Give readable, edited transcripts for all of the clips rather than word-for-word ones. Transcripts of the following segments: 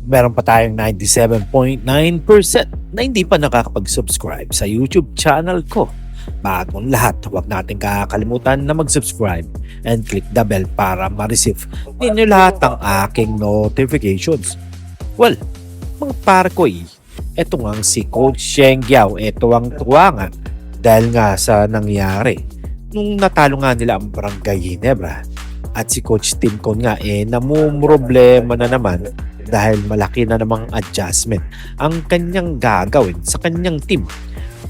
meron pa tayong 97.9% na hindi pa nakakapag-subscribe sa YouTube channel ko. Bagong lahat, huwag natin kakalimutan na mag-subscribe and click the bell para ma-receive ninyo lahat ng aking notifications. Well, mga parkoy, eto nga si Coach Sheng Yao, eto ang tuwa nga dahil nga sa nangyari nung natalo nga nila ang Barangay Ginebra. At si Coach Tim Con nga namumroblema na naman dahil malaki na namang adjustment ang kanyang gagawin sa kanyang team.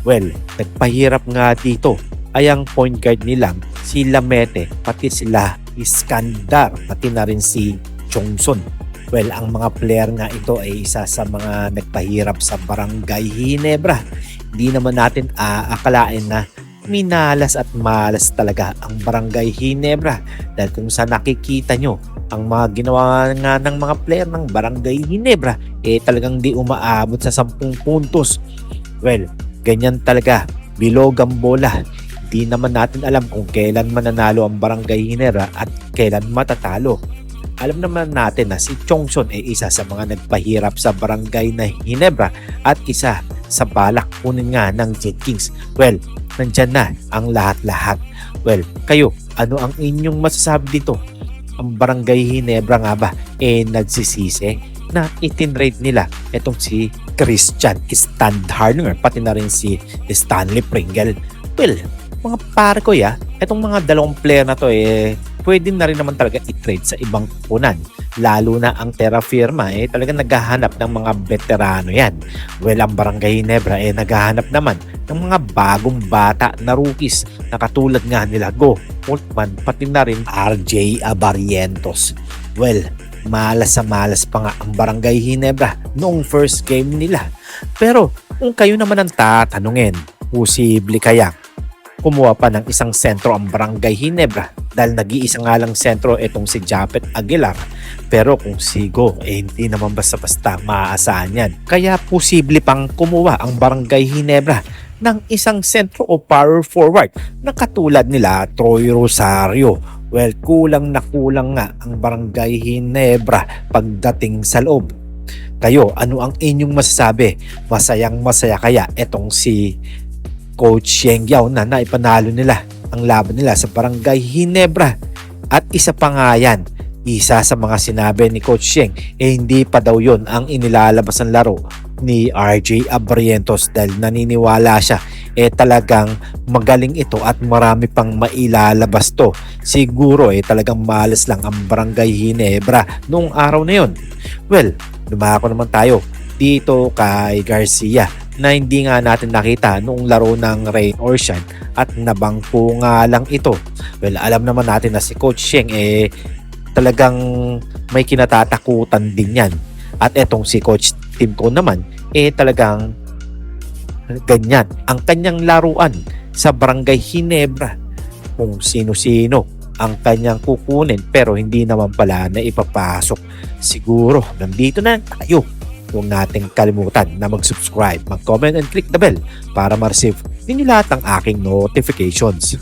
Well, nagpahirap nga dito ay ang point guard nilang si Lamete, pati sila Iskandar, pati na rin si Chongson. Well, ang mga player nga ito ay isa sa mga nagpahirap sa Barangay Ginebra. Hindi naman natin aakalain na minalas at malas talaga ang Barangay Ginebra dahil kung saan nakikita nyo ang mga ginawa nga ng mga player ng Barangay Ginebra talagang di umaabot sa 10 puntos. Well, ganyan talaga, bilog ang bola. Di naman natin alam kung kailan mananalo ang Barangay Ginebra at kailan matatalo. Alam naman natin na si Chongson ay isa sa mga nagpahirap sa Barangay na Ginebra at isa sa balak kunin nga ng Jet Kings. Well, nandyan na ang lahat-lahat. Well, kayo, ano ang inyong masasabi dito? Ang Barangay Ginebra nga ba nagsisisi na itinrate nila itong si Christian Standhardinger pati na rin si Stanley Pringle? Well, mga pare ko itong mga dalawang player na to pwede na rin naman talaga i-trade sa ibang punan. Lalo na ang Terra Firma talagang naghahanap ng mga veterano yan. Well, ang Barangay Ginebra naghahanap naman ng mga bagong bata na rookies na katulad nga nila Go Moltmann pati na rin RJ Abarientos. Well, malas sa malas pa nga ang Barangay Ginebra noong first game nila. Pero kung kayo naman ang tatanungin, posible kaya kumuha pa ng isang sentro ang Barangay Ginebra dahil nag-iisa nga lang sentro itong si Japet Aguilar. Pero kung si Go hindi naman basta-basta maaasahan yan. Kaya posible pang kumuha ang Barangay Ginebra ng isang sentro o power forward na katulad nila Troy Rosario. Well, kulang na kulang nga ang Barangay Ginebra pagdating sa loob. Kayo, ano ang inyong masasabi? Masayang masaya kaya itong si Coach Sheng Yao na naipanalo nila ang laban nila sa Barangay Ginebra? At isa pa nga yan, isa sa mga sinabi ni Coach Sheng hindi pa daw yon ang inilalabas ng laro ni RJ Abarientos dahil naniniwala siya talagang magaling ito at marami pang mailalabas to. Siguro talagang malas lang ang Barangay Ginebra noong araw na yon. Well, dumako naman tayo dito kay Garcia na hindi nga natin nakita noong laro ng Rain or Shine at nabangko nga lang ito. Well, alam naman natin na si Coach Sheng talagang may kinatatakutan din yan. At etong si Coach Tim Con naman talagang ganyan ang kanyang laruan sa Barangay Ginebra. Kung sino-sino ang kanyang kukunin pero hindi naman pala na ipapasok. Siguro nandito na tayo. Huwag nating kalimutan na mag-subscribe, mag-comment and click the bell para ma-receive ninyo lahat ng aking notifications.